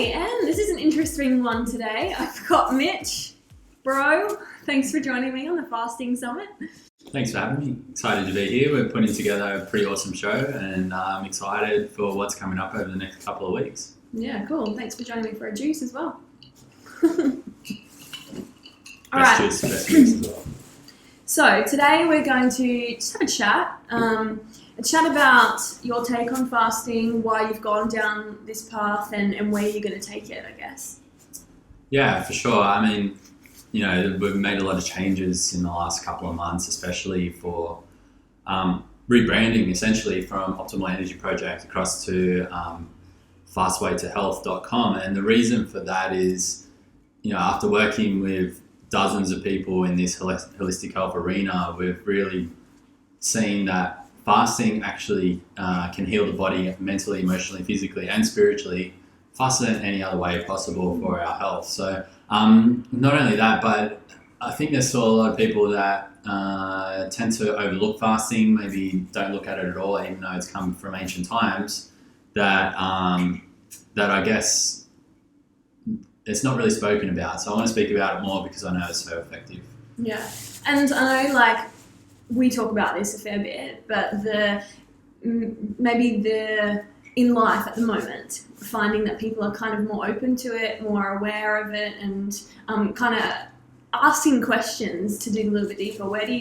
Okay, and this is an interesting one today. I've got Mitch. Bro, thanks for joining me on the Fasting Summit. Thanks for having me. Excited to be here. We're putting together a pretty awesome show and I'm excited for what's coming up over the next couple of weeks. Yeah, cool. Thanks for joining me for a juice as well. Best juice as well. So today we're going to just have a chat about your take on fasting, why you've gone down this path and where you're going to take it, I guess. Yeah, for sure. I mean, you know, we've made a lot of changes in the last couple of months, especially for rebranding essentially from Optimal Energy Project across to fastwaytohealth.com. And the reason for that is, you know, after working with dozens of people in this holistic health arena, we've really seen that fasting actually can heal the body mentally, emotionally, physically, and spiritually faster than any other way possible for our health. So not only that, but I think there's still a lot of people that tend to overlook fasting, maybe don't look at it at all, even though it's come from ancient times, that I guess it's not really spoken about. So I want to speak about it more because I know it's so effective. Yeah, and I know, like, we talk about this a fair bit, but in life at the moment, finding that people are kind of more open to it, more aware of it, and kind of asking questions to dig a little bit deeper. Where do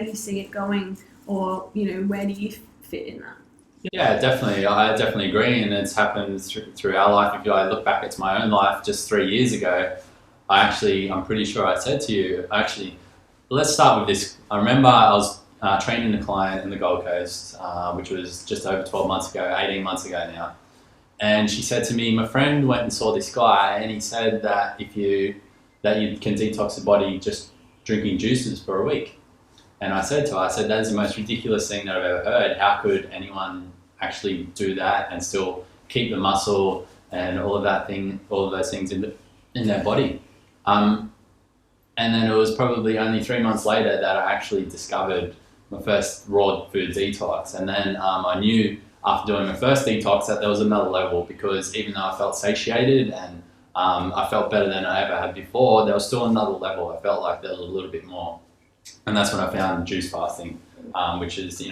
you see it going, or, you know, where do you fit in that? Yeah, definitely. I definitely agree, and it's happened through our life. If I look back at my own life just 3 years ago, I'm pretty sure I said to you, let's start with this. I remember I was training a client in the Gold Coast, which was just over 12 months ago, 18 months ago now. And she said to me, my friend went and saw this guy, and he said that you can detox the body just drinking juices for a week. And I said to her, that is the most ridiculous thing that I've ever heard. How could anyone actually do that and still keep the muscle and all of those things in their body? And then it was probably only 3 months later that I actually discovered my first raw food detox. And then I knew after doing my first detox that there was another level, because even though I felt satiated and I felt better than I ever had before, there was still another level. I felt like there was a little bit more. And that's when I found juice fasting, which is,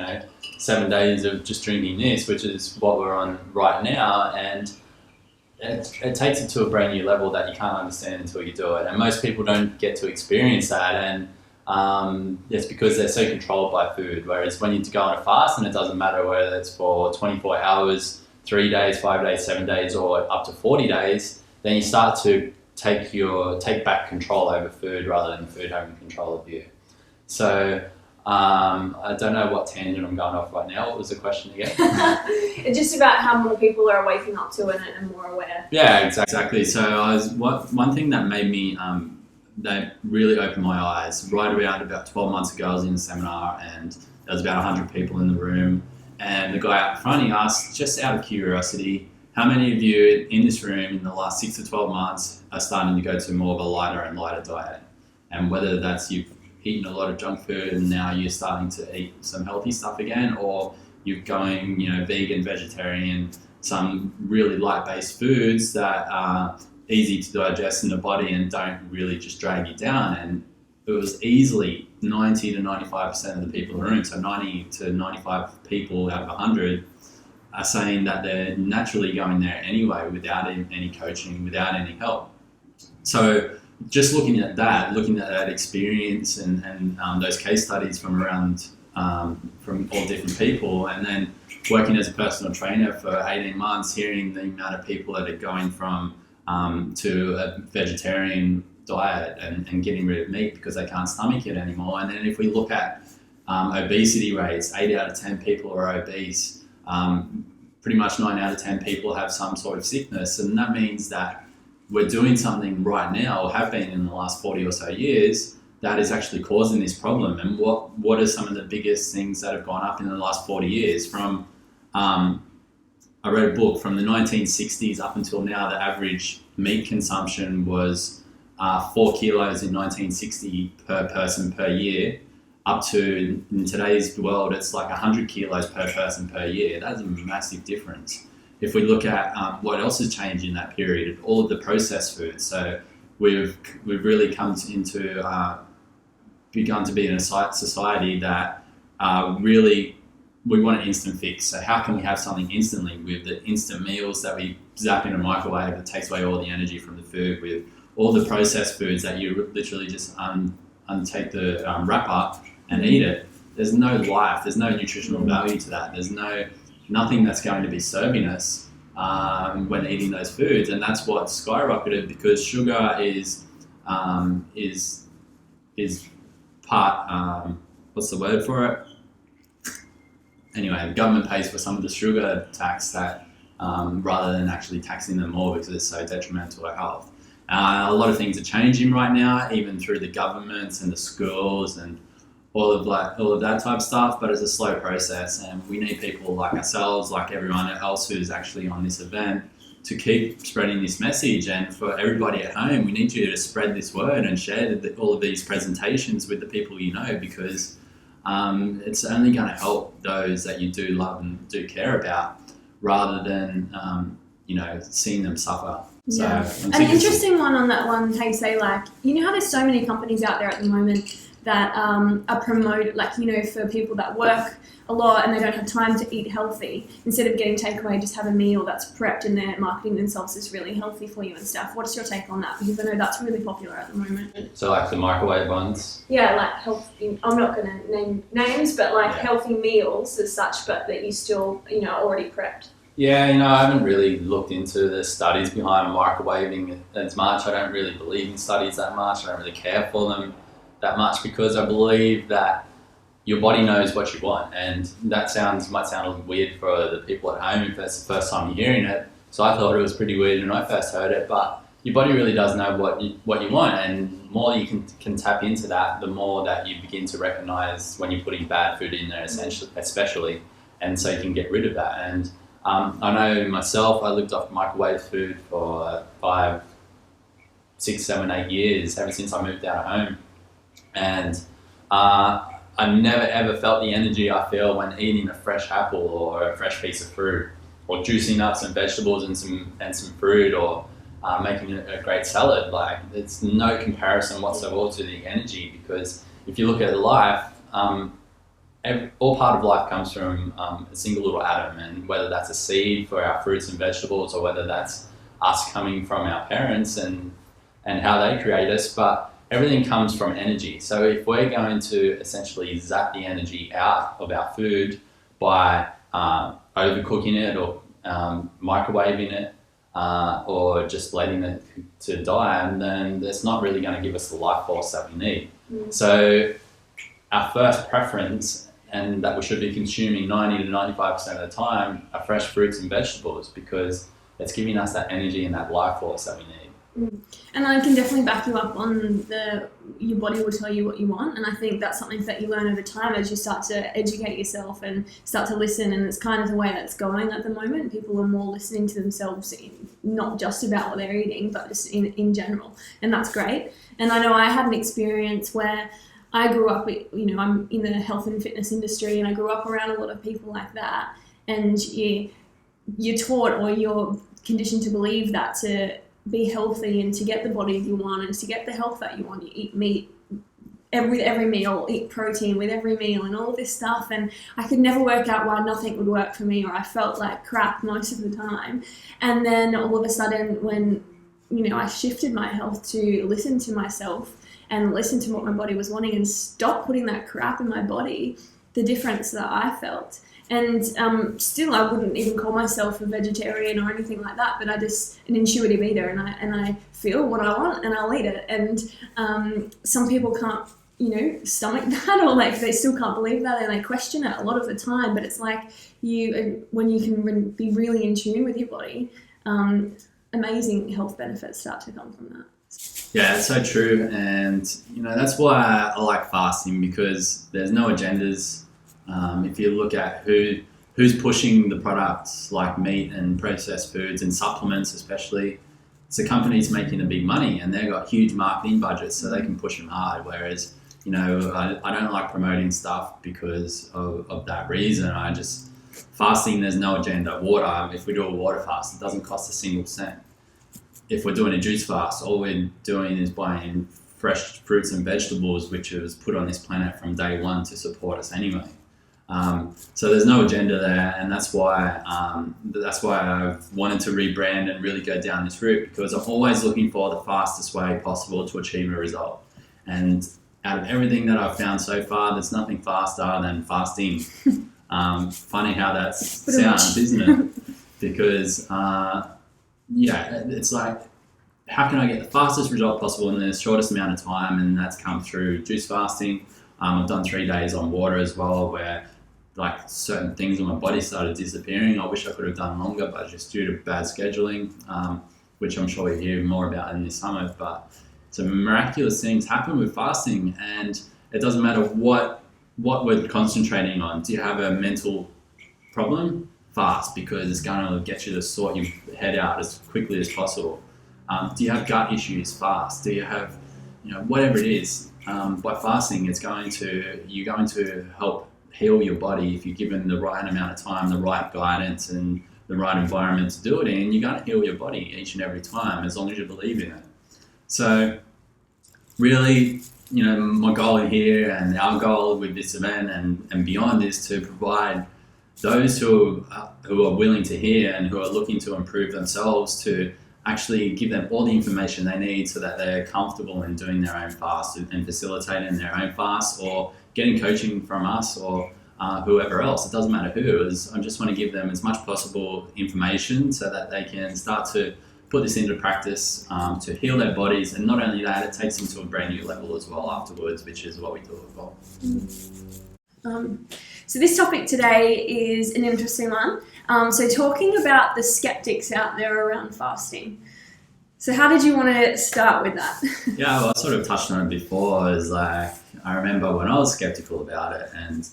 7 days of just drinking this, which is what we're on right now. And it takes it to a brand new level that you can't understand until you do it. And most people don't get to experience that. And it's because they're so controlled by food. Whereas when you go on a fast, and it doesn't matter whether it's for 24 hours, 3 days, 5 days, 7 days, or up to 40 days, then you start to take back control over food rather than food having control of you. So I don't know what tangent I'm going off right now. What was the question again? It's just about how more people are waking up to it and more aware. Yeah, exactly. So one thing that made me that really opened my eyes right around about 12 months ago. I was in a seminar and there was about 100 people in the room, and the guy out front, he asked, just out of curiosity, how many of you in this room in the last 6 to 12 months are starting to go to more of a lighter and lighter diet? And whether that's you've eaten a lot of junk food and now you're starting to eat some healthy stuff again, or you're going, vegan, vegetarian, some really light-based foods that are easy to digest in the body and don't really just drag you down. And it was easily 90 to 95% of the people in the room, so 90 to 95 people out of 100 are saying that they're naturally going there anyway without any coaching, without any help. So just looking at that experience and those case studies from around from all different people, and then working as a personal trainer for 18 months, hearing the amount of people that are going from to a vegetarian diet and getting rid of meat because they can't stomach it anymore. And then if we look at obesity rates, 8 out of 10 people are obese. Pretty much 9 out of 10 people have some sort of sickness, and that means that we're doing something right now, or have been in the last 40 or so years, that is actually causing this problem. And what are some of the biggest things that have gone up in the last 40 years? From I read a book from the 1960s up until now, the average meat consumption was 4 kilos in 1960 per person per year, up to, in today's world, it's like 100 kilos per person per year. That's a massive difference. if we look at what else has changed in that period, all of the processed foods. So we've really come into begun to be in a society that really we want an instant fix. So how can we have something instantly with the instant meals that we zap in a microwave that takes away all the energy from the food, with all the processed foods that you literally just untake the wrapper and eat it. There's no life, there's no nutritional value to that. There's nothing that's going to be serving us when eating those foods, and that's what skyrocketed because sugar is part what's the word for it? Anyway, the government pays for some of the sugar tax that rather than actually taxing them more because it's so detrimental to health. A lot of things are changing right now, even through the governments and the schools and all of that type of stuff, but it's a slow process, and we need people like ourselves, like everyone else who's actually on this event, to keep spreading this message. And for everybody at home, we need you to spread this word and share all of these presentations with the people you know, because it's only going to help those that you do love and do care about, rather than seeing them suffer. Yeah. So an interesting one on that one, hey, say like, you know how there's so many companies out there at the moment that are promoted, like, for people that work a lot and they don't have time to eat healthy, instead of getting takeaway, just have a meal that's prepped and they're marketing themselves as really healthy for you and stuff. What's your take on that? Because I know that's really popular at the moment. So like the microwave ones? Yeah, like healthy, I'm not going to name names, but like healthy meals as such, but that you still, already prepped. Yeah, I haven't really looked into the studies behind microwaving as much. I don't really believe in studies that much. I don't really care for them that much because I believe that your body knows what you want, and that might sound a little weird for the people at home if that's the first time you're hearing it. So I thought it was pretty weird when I first heard it, but your body really does know what you want, and the more you can tap into that, the more that you begin to recognize when you're putting bad food in there, especially, and so you can get rid of that. And I know myself, I lived off microwave food for 5, 6, 7, 8 years, ever since I moved out of home. And I never ever felt the energy I feel when eating a fresh apple or a fresh piece of fruit, or juicing up some vegetables and some fruit, or making a great salad. Like, it's no comparison whatsoever to the energy, because if you look at life, all part of life comes from a single little atom, and whether that's a seed for our fruits and vegetables, or whether that's us coming from our parents and how they create us, but everything comes from energy. So if we're going to essentially zap the energy out of our food by overcooking it, or microwaving it, or just letting it to die, and then it's not really going to give us the life force that we need. So our first preference, and that we should be consuming 90 to 95% of the time, are fresh fruits and vegetables, because it's giving us that energy and that life force that we need. And I can definitely back you up on your body will tell you what you want, and I think that's something that you learn over time as you start to educate yourself and start to listen, and it's kind of the way that's going at the moment. People are more listening to themselves, not just about what they're eating, but just in general, and that's great. And I know I had an experience where I grew up, I'm in the health and fitness industry, and I grew up around a lot of people like that, and you're taught, or you're conditioned to believe that to be healthy and to get the body you want and to get the health that you want, you eat meat with every meal, eat protein with every meal, and all of this stuff. And I could never work out why nothing would work for me, or I felt like crap most of the time. And then all of a sudden, when I shifted my health to listen to myself and listen to what my body was wanting and stop putting that crap in my body, the difference that I felt. And still, I wouldn't even call myself a vegetarian or anything like that, but I just an intuitive eater, and I feel what I want and I'll eat it. And some people can't, stomach that, or like they still can't believe that, and they question it a lot of the time. But it's like when you can be really in tune with your body, amazing health benefits start to come from that. Yeah, it's so true, and that's why I like fasting, because there's no agendas. If you look at who's pushing the products like meat and processed foods and supplements especially, it's the companies making the big money, and they've got huge marketing budgets, so they can push them hard. Whereas, I don't like promoting stuff because of that reason. I just Fasting, there's no agenda. Water, if we do a water fast, it doesn't cost a single cent. If we're doing a juice fast, all we're doing is buying fresh fruits and vegetables, which was put on this planet from day one to support us anyway. So there's no agenda there, and that's why I've wanted to rebrand and really go down this route, because I'm always looking for the fastest way possible to achieve a result. And out of everything that I've found so far, there's nothing faster than fasting. Funny how that sounds, isn't it? Because it's like, how can I get the fastest result possible in the shortest amount of time? And that's come through juice fasting. I've done 3 days on water as well, where like certain things in my body started disappearing. I wish I could have done longer, but just due to bad scheduling, which I'm sure we hear more about in this summer. But some miraculous things happen with fasting, and it doesn't matter what we're concentrating on. Do you have a mental problem? Fast, because it's going to get you to sort your head out as quickly as possible. Do you have gut issues? Fast. Do you have, whatever it is, by fasting, you're going to help heal your body if you're given the right amount of time, the right guidance, and the right environment to do it in. You're going to heal your body each and every time, as long as you believe in it. So really, my goal here and our goal with this event and beyond is to provide those who are willing to hear and who are looking to improve themselves, to actually give them all the information they need so that they're comfortable in doing their own fast and facilitating their own fast, or getting coaching from us or whoever else. It doesn't matter who. I just want to give them as much possible information so that they can start to put this into practice to heal their bodies. And not only that, it takes them to a brand new level as well afterwards, which is what we do as well. So this topic today is an interesting one. So talking about the skeptics out there around fasting. So how did you want to start with that? Yeah, well, I sort of touched on it before. I remember when I was skeptical about it, and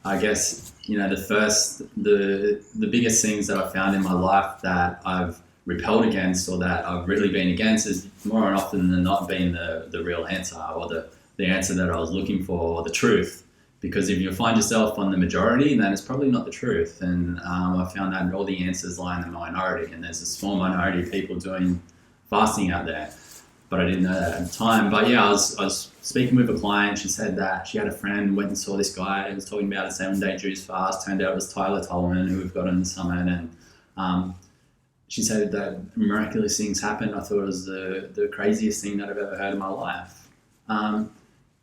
I guess, the biggest things that I found in my life that I've repelled against, or that I've really been against, is more often than not being the real answer, or the answer that I was looking for, or the truth. Because if you find yourself on the majority, then it's probably not the truth. And I found that all the answers lie in the minority, and there's a small minority of people doing fasting out there. But I didn't know that at the time. But yeah, I was speaking with a client. She said that she had a friend, went and saw this guy who was talking about a 7-day juice fast. Turned out it was Tyler Tolman, who we've got on the summit. And she said that miraculous things happened. I thought it was the craziest thing that I've ever heard in my life.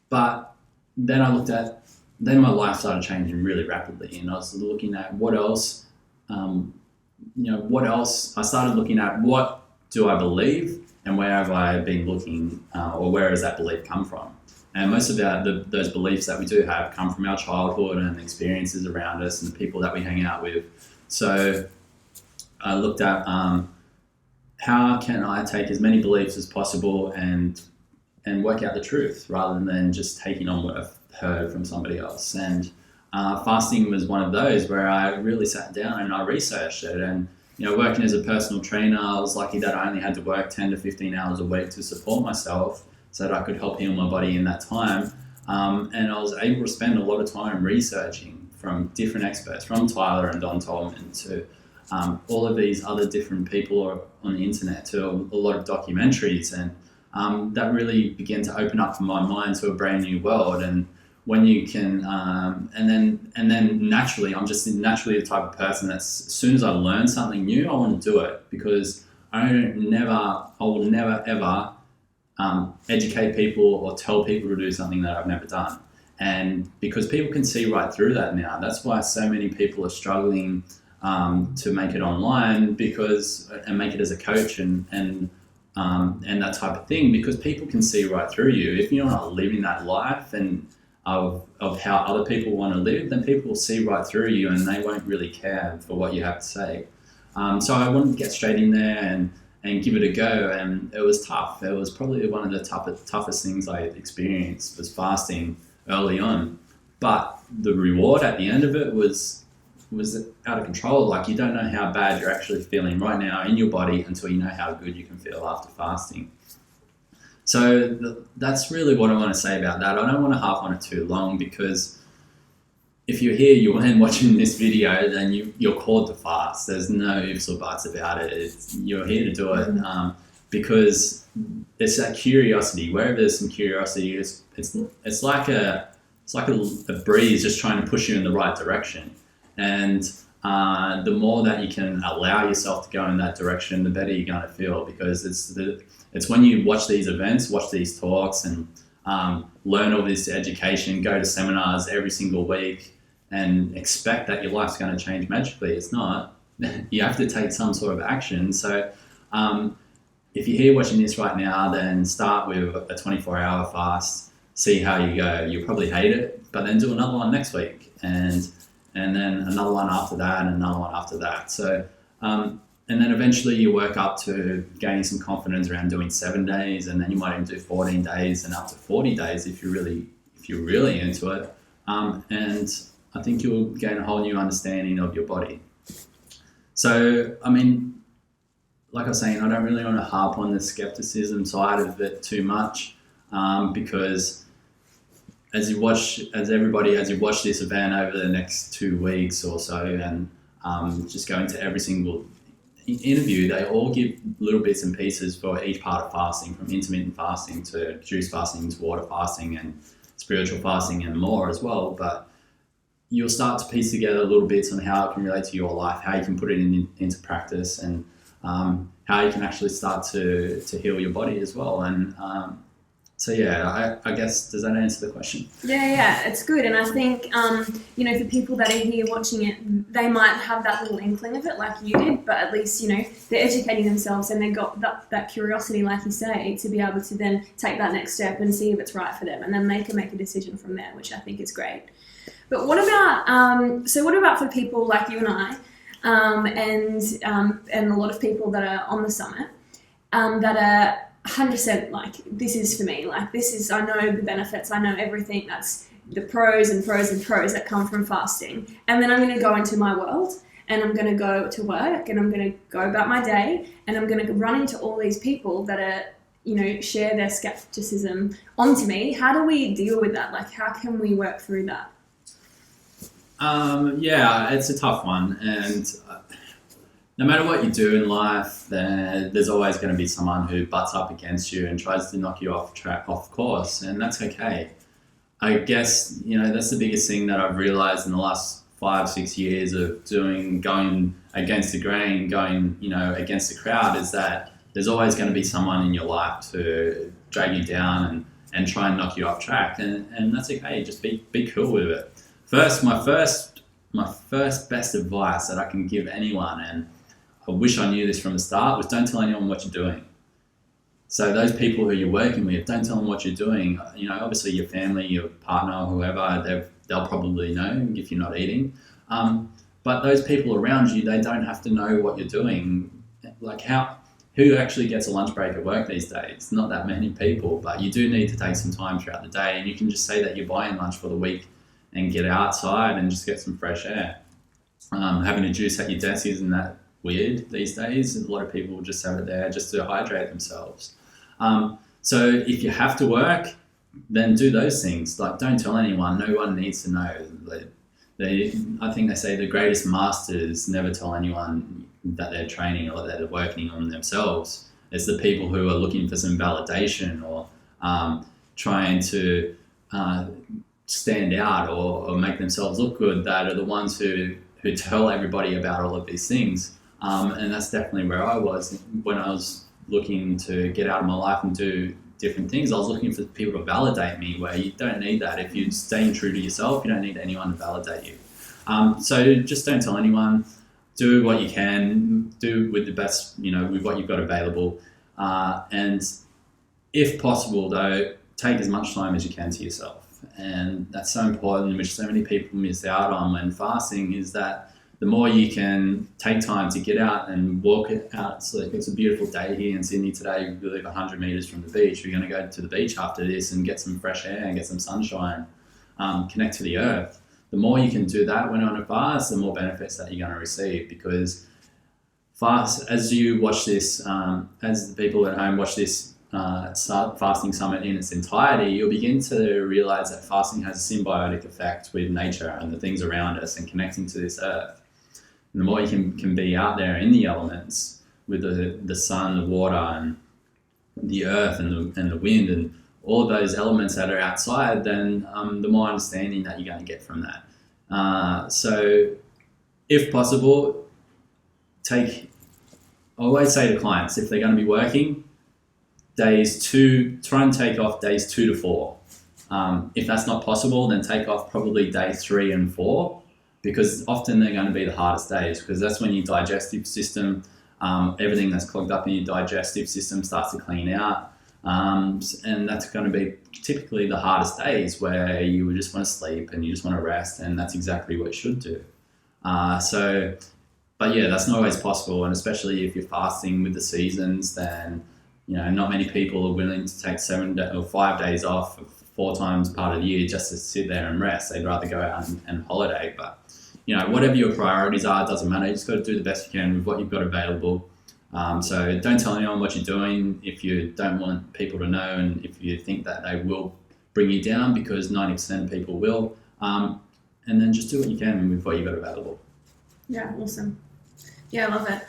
But then my life started changing really rapidly, and I was looking at what else. I started looking at what do I believe, and where have I been looking, or where has that belief come from? And most of those beliefs that we do have come from our childhood and the experiences around us and the people that we hang out with. So I looked at how can I take as many beliefs as possible and work out the truth, rather than just taking on what I've heard from somebody else. And fasting was one of those where I really sat down and I researched it. And working as a personal trainer, I was lucky that I only had to work 10 to 15 hours a week to support myself so that I could help heal my body in that time. And I was able to spend a lot of time researching from different experts, from Tyler and Don Tolman to all of these other different people on the internet, to a lot of documentaries. And that really began to open up my mind to a brand new world. And when you can, and then naturally, I'm just naturally the type of person that as soon as I learn something new, I want to do it, because I will never ever educate people or tell people to do something that I've never done. And because people can see right through that now, that's why so many people are struggling to make it online, and make it as a coach and that type of thing, because people can see right through you. If you're not living that life and of how other people want to live, then people will see right through you and they won't really care for what you have to say. So I wanted to get straight in there and give it a go, and it was tough. It was probably one of the toughest things I experienced was fasting early on. But the reward at the end of it was out of control. Like, you don't know how bad you're actually feeling right now in your body until you know how good you can feel after fasting. So that's really what I want to say about that. I don't want to harp on it too long, because if you're here, you're watching this video, then you're called to fast. There's no ifs or buts about it. You're here to do it because it's that curiosity. Wherever there's some curiosity, it's like a breeze just trying to push you in the right direction. And the more that you can allow yourself to go in that direction, the better you're going to feel, because it's when you watch these events, watch these talks, and learn all this education, go to seminars every single week, and expect that your life's going to change magically. It's not. You have to take some sort of action. So if you're here watching this right now, then start with a 24-hour fast, see how you go. You'll probably hate it, but then do another one next week, and then another one after that, and another one after that. So, and then eventually you work up to gaining some confidence around doing 7 days, and then you might even do 14 days and up to 40 days if you're really into it. And I think you'll gain a whole new understanding of your body. So, I mean, like I was saying, I don't really want to harp on the skepticism side of it too much, because as you watch this event over the next 2 weeks or so, and just go into every single interview, they all give little bits and pieces for each part of fasting, from intermittent fasting to juice fasting to water fasting and spiritual fasting and more as well. But you'll start to piece together little bits on how it can relate to your life, how you can put it into practice, and how you can actually start to heal your body as well. And so yeah, I guess, does that answer the question? Yeah, it's good. And I think, for people that are here watching it, they might have that little inkling of it like you did, but at least, they're educating themselves, and they've got that curiosity, like you say, to be able to then take that next step and see if it's right for them. And then they can make a decision from there, which I think is great. But what about for people like you and I, and a lot of people that are on the summit, that are 100% like, this is for me, like this is, I know the benefits, I know everything, that's the pros and pros and pros that come from fasting, and then I'm going to go into my world, and I'm going to go to work, and I'm going to go about my day, and I'm going to run into all these people that are, share their skepticism onto me. How do we deal with that? Like, how can we work through that? Yeah, it's a tough one, and no matter what you do in life, there's always going to be someone who butts up against you and tries to knock you off course, and that's okay. I guess, that's the biggest thing that I've realized in the last 5-6 years of going against the grain, going, against the crowd, is that there's always going to be someone in your life to drag you down and try and knock you off track, and that's okay. Just be cool with it. My first best advice that I can give anyone, and I wish I knew this from the start, was don't tell anyone what you're doing. So those people who you're working with, don't tell them what you're doing. Obviously your family, your partner, whoever, they'll probably know if you're not eating. But those people around you, they don't have to know what you're doing. Like who actually gets a lunch break at work these days? Not that many people, but you do need to take some time throughout the day, and you can just say that you're buying lunch for the week and get outside and just get some fresh air. Having a juice at your desk isn't that weird these days. A lot of people just have it there just to hydrate themselves. So if you have to work, then do those things. Like, don't tell anyone. No one needs to know. I think they say the greatest masters never tell anyone that they're training or that they're working on themselves. It's the people who are looking for some validation or trying to stand out or make themselves look good that are the ones who tell everybody about all of these things. And that's definitely where I was when I was looking to get out of my life and do different things. I was looking for people to validate me, where you don't need that. If you're staying true to yourself, you don't need anyone to validate you. So just don't tell anyone. Do what you can. Do with the best, with what you've got available. And if possible, though, take as much time as you can to yourself. And that's so important, which so many people miss out on when fasting, is that the more you can take time to get out and walk it out. So it's a beautiful day here in Sydney today. We live 100 metres from the beach. We're going to go to the beach after this and get some fresh air and get some sunshine, connect to the earth. The more you can do that when on a fast, the more benefits that you're going to receive, because fast, as you watch this, as the people at home watch this fasting summit in its entirety, you'll begin to realize that fasting has a symbiotic effect with nature and the things around us and connecting to this earth. And the more you can be out there in the elements with the sun, the water, and the earth, and the wind, and all of those elements that are outside, then the more understanding that you're going to get from that. So if possible, I always say to clients, if they're going to be working, try and take off days 2 to 4. If that's not possible, then take off probably day 3 and 4, because often they're going to be the hardest days, because that's when your digestive system, everything that's clogged up in your digestive system starts to clean out. And that's going to be typically the hardest days, where you just want to sleep and you just want to rest, and that's exactly what you should do. But yeah, that's not always possible, and especially if you're fasting with the seasons, then not many people are willing to take 5 days off 4 times part of the year just to sit there and rest. They'd rather go out and holiday. But whatever your priorities are, it doesn't matter. You just got to do the best you can with what you've got available. So don't tell anyone what you're doing if you don't want people to know, and if you think that they will bring you down, because 90% of people will. And then just do what you can with what you've got available. Yeah, awesome. Yeah, I love it.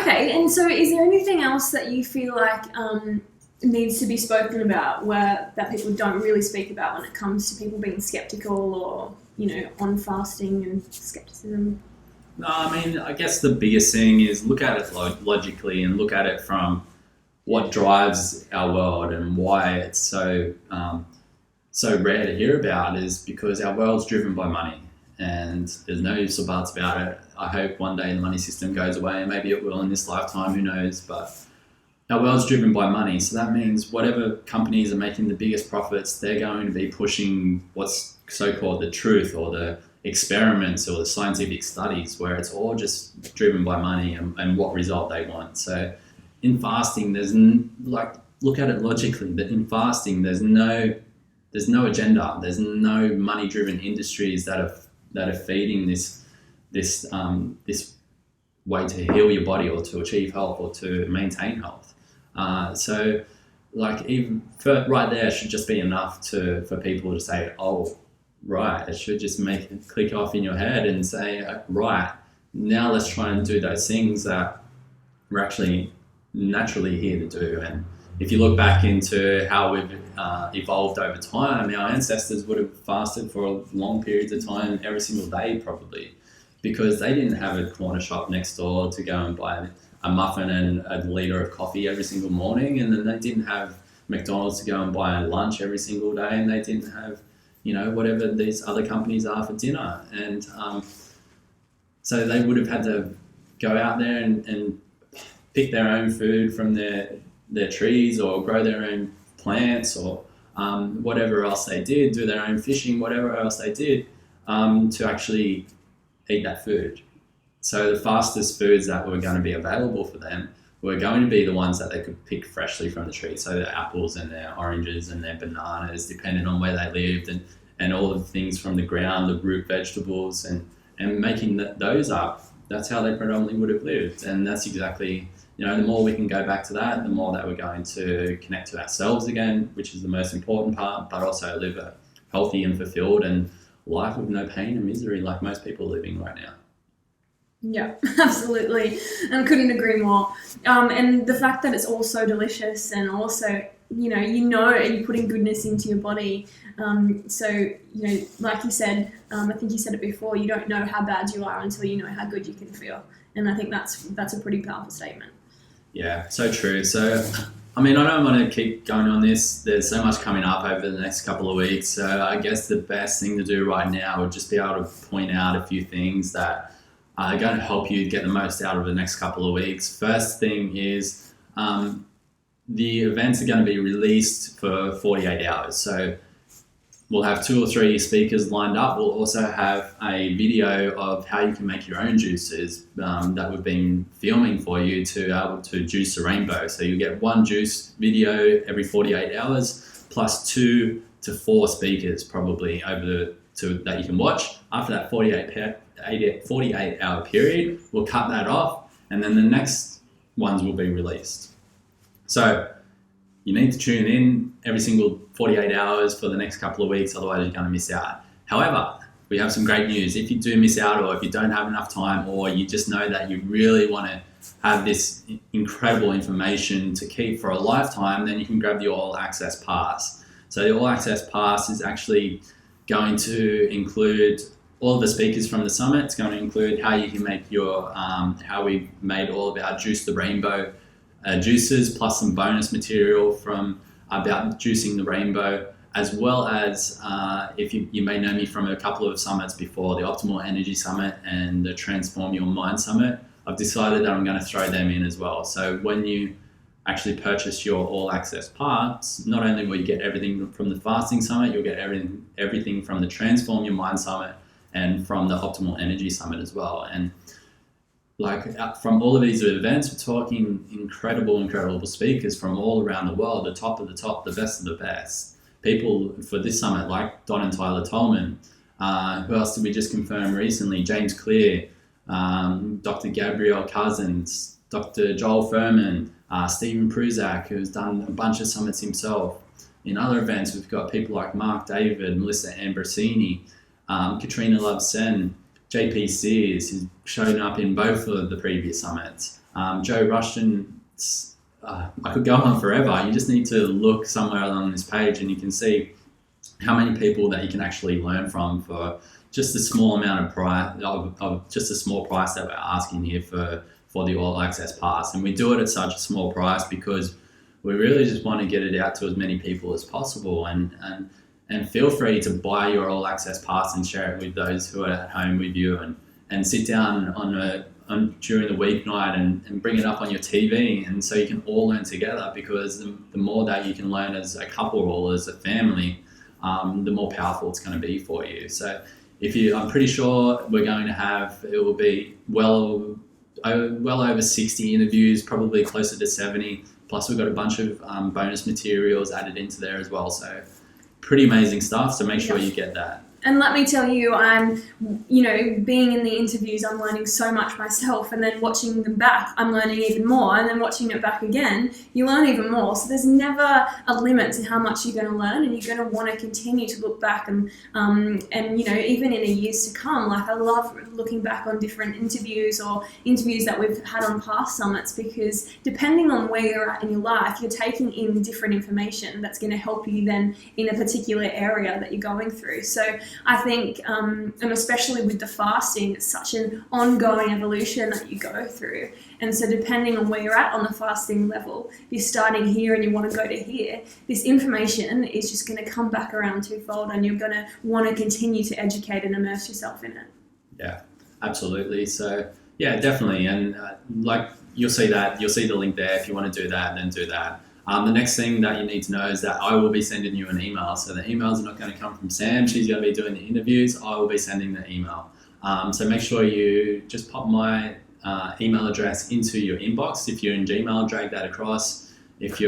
Okay, and so is there anything else that you feel like needs to be spoken about, that people don't really speak about when it comes to people being skeptical, or on fasting and skepticism? No, I mean, I guess the biggest thing is look at it logically, and look at it from what drives our world and why it's so rare to hear about, is because our world's driven by money. And there's no ifs or buts about it. I hope one day the money system goes away, and maybe it will in this lifetime, who knows. But our world's driven by money. So that means whatever companies are making the biggest profits, they're going to be pushing what's so-called the truth, or the experiments, or the scientific studies, where it's all just driven by money and what result they want. So in fasting, look at it logically, that in fasting, there's no agenda. There's no money-driven industries that are feeding this way to heal your body, or to achieve health, or to maintain health. So even right there should just be enough for people to say, oh, right, it should just make it click off in your head and say, right, now let's try and do those things that we're actually naturally here to do. And if you look back into how we've evolved over time, our ancestors would have fasted for long periods of time, every single day probably, because they didn't have a corner shop next door to go and buy a muffin and a litre of coffee every single morning, and then they didn't have McDonald's to go and buy lunch every single day, and they didn't have whatever these other companies are for dinner. And so they would have had to go out there and pick their own food from their trees, or grow their own plants, or whatever else they did, do their own fishing, whatever else they did, to actually eat that food. So the fastest foods that were going to be available for them were going to be the ones that they could pick freshly from the tree. So their apples and their oranges and their bananas, depending on where they lived, and all of the things from the ground, the root vegetables, and making those up. That's how they predominantly would have lived. And that's exactly, the more we can go back to that, the more that we're going to connect to ourselves again, which is the most important part, but also live a healthy and fulfilled and life with no pain and misery like most people are living right now. Yeah, absolutely. And couldn't agree more. And the fact that it's all so delicious, and also, and you're putting goodness into your body. So, like you said, I think you said it before, you don't know how bad you are until you know how good you can feel. And I think that's a pretty powerful statement. Yeah, so true. So, I don't want to keep going on this. There's so much coming up over the next couple of weeks. So I guess the best thing to do right now would just be able to point out a few things that are going to help you get the most out of the next couple of weeks. First thing is the events are going to be released for 48 hours. So we'll have 2 or 3 speakers lined up. We'll also have a video of how you can make your own juices that we've been filming for you to be able to juice the rainbow. So you get 1 juice video every 48 hours, plus 2 to 4 speakers probably that you can watch. After that 48-hour period, we'll cut that off, and then the next ones will be released. So you need to tune in every single 48 hours for the next couple of weeks, otherwise you're going to miss out. However, we have some great news. If you do miss out, or if you don't have enough time, or you just know that you really want to have this incredible information to keep for a lifetime, then you can grab the All Access Pass. So the All Access Pass is actually going to include all of the speakers from the summit. It's going to include how you can make your, how we made all of our Juice the Rainbow juices, plus some bonus material from about juicing the rainbow, as well as if you may know me from a couple of summits before, the Optimal Energy Summit and the Transform Your Mind Summit. I've decided that I'm going to throw them in as well. So when you actually purchase your All Access Pass, not only will you get everything from the Fasting Summit, you'll get everything from the Transform Your Mind Summit and from the Optimal Energy Summit as well. And like from all of these events, we're talking incredible speakers from all around the world, the top of the top, the best of the best. People for this summit like Don and Tyler Tolman. Who else did we just confirm recently? James Clear, Dr. Gabrielle Cousins, Dr. Joel Furman, Stephen Pruzak, who's done a bunch of summits himself. In other events, we've got people like Mark David, Melissa Ambrosini, Katrina Love Sen, JP Sears, who's shown up in both of the previous summits. Joe Rushton, I could go on forever. You just need to look somewhere along this page and you can see how many people that you can actually learn from for just a small amount of price, of just a small price that we're asking here for the All Access Pass. And we do it at such a small price because we really just want to get it out to as many people as possible. And feel free to buy your All Access Pass and share it with those who are at home with you, and sit down during the weeknight and bring it up on your TV, and so you can all learn together, because the more that you can learn as a couple or as a family, the more powerful it's going to be for you. So I'm pretty sure we're going to have, it will be well over 60 interviews, probably closer to 70, plus we've got a bunch of bonus materials added into there as well. So pretty amazing stuff, so make sure you get that. And let me tell you, I'm, being in the interviews, I'm learning so much myself, and then watching them back, I'm learning even more, and then watching it back again, you learn even more. So there's never a limit to how much you're going to learn, and you're going to want to continue to look back and even in the years to come. Like, I love looking back on different interviews or interviews that we've had on past summits, because depending on where you're at in your life, you're taking in different information that's going to help you then in a particular area that you're going through. So I think, and especially with the fasting, it's such an ongoing evolution that you go through. And so depending on where you're at on the fasting level, if you're starting here and you want to go to here, this information is just going to come back around twofold, and you're going to want to continue to educate and immerse yourself in it. Yeah, absolutely. So yeah, definitely. And you'll see the link there. If you want to do that, then do that. The next thing that you need to know is that I will be sending you an email. So the emails are not going to come from Sam. She's going to be doing the interviews. I will be sending the email. So make sure you just pop my email address into your inbox. If you're in Gmail, drag that across. If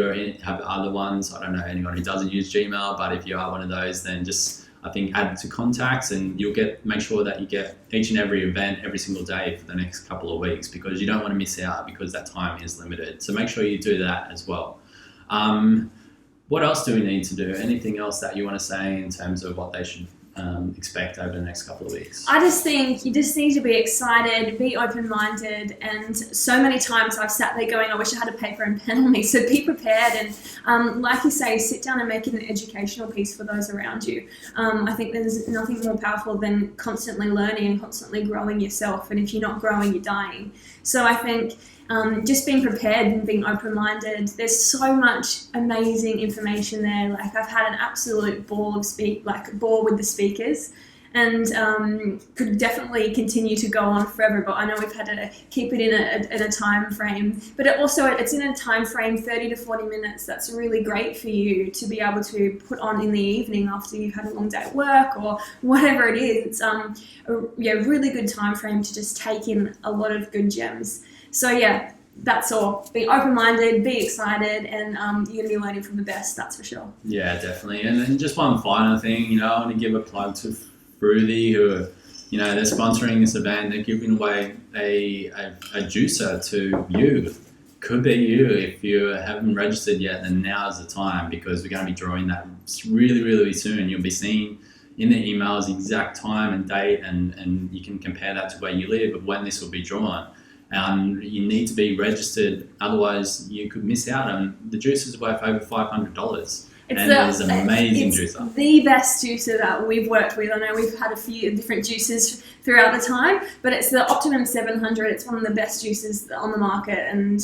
have other ones, I don't know anyone who doesn't use Gmail, but if you are one of those, then just, I think, add it to contacts, and make sure that you get each and every event every single day for the next couple of weeks, because you don't want to miss out, because that time is limited. So make sure you do that as well. What else do we need to do? Anything else that you want to say in terms of what they should expect over the next couple of weeks? I just think you just need to be excited, be open-minded, and so many times I've sat there going, I wish I had a paper and pen on me. So be prepared, and like you say, sit down and make it an educational piece for those around you. I think there's nothing more powerful than constantly learning and constantly growing yourself, and if you're not growing, you're dying. So I think just being prepared and being open-minded. There's so much amazing information there. Like, I've had an absolute ball with the speakers, and could definitely continue to go on forever. But I know we've had to keep it in a time frame. But it's in a time frame 30 to 40 minutes. That's really great for you to be able to put on in the evening after you've had a long day at work or whatever it is. It's a really good time frame to just take in a lot of good gems. So yeah, that's all. Be open-minded, be excited, and you're going to be learning from the best, that's for sure. Yeah, definitely. And then just one final thing, I want to give a plug to Fruity, who are, they're sponsoring this event. They're giving away a juicer to you. could be you. If you haven't registered yet, then now is the time, because we're going to be drawing that really, really soon. You'll be seeing in the emails the exact time and date, and you can compare that to where you live of when this will be drawn. You need to be registered, otherwise you could miss out. And the juice is worth over $500. It's an amazing juicer. The best juicer that we've worked with. I know we've had a few different juices throughout the time, but it's the Optimum 700. It's one of the best juices on the market, and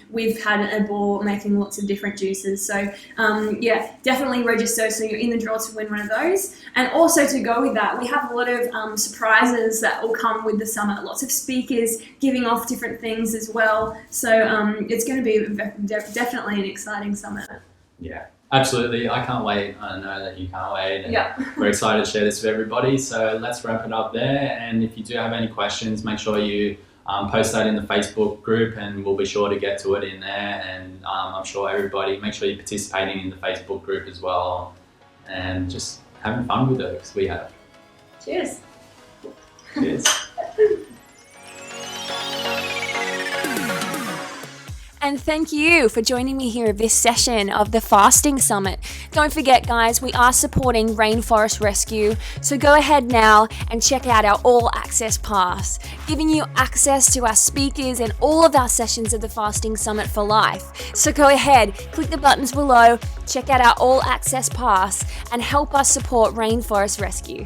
we've had a ball making lots of different juices. So definitely register so you're in the draw to win one of those. And also, to go with that, we have a lot of surprises that will come with the summit. Lots of speakers giving off different things as well. So it's going to be definitely an exciting summit. Yeah. Absolutely. I can't wait. I know that you can't wait. And we're excited to share this with everybody. So let's wrap it up there. And if you do have any questions, make sure you post that in the Facebook group, and we'll be sure to get to it in there. And I'm sure everybody, make sure you're participating in the Facebook group as well, and just having fun with it, because we have. Cheers. Cheers. And thank you for joining me here at this session of the Fasting Summit. Don't forget, guys, we are supporting Rainforest Rescue. So go ahead now and check out our All Access Pass, giving you access to our speakers and all of our sessions of the Fasting Summit for life. So go ahead, click the buttons below, check out our All Access Pass, and help us support Rainforest Rescue.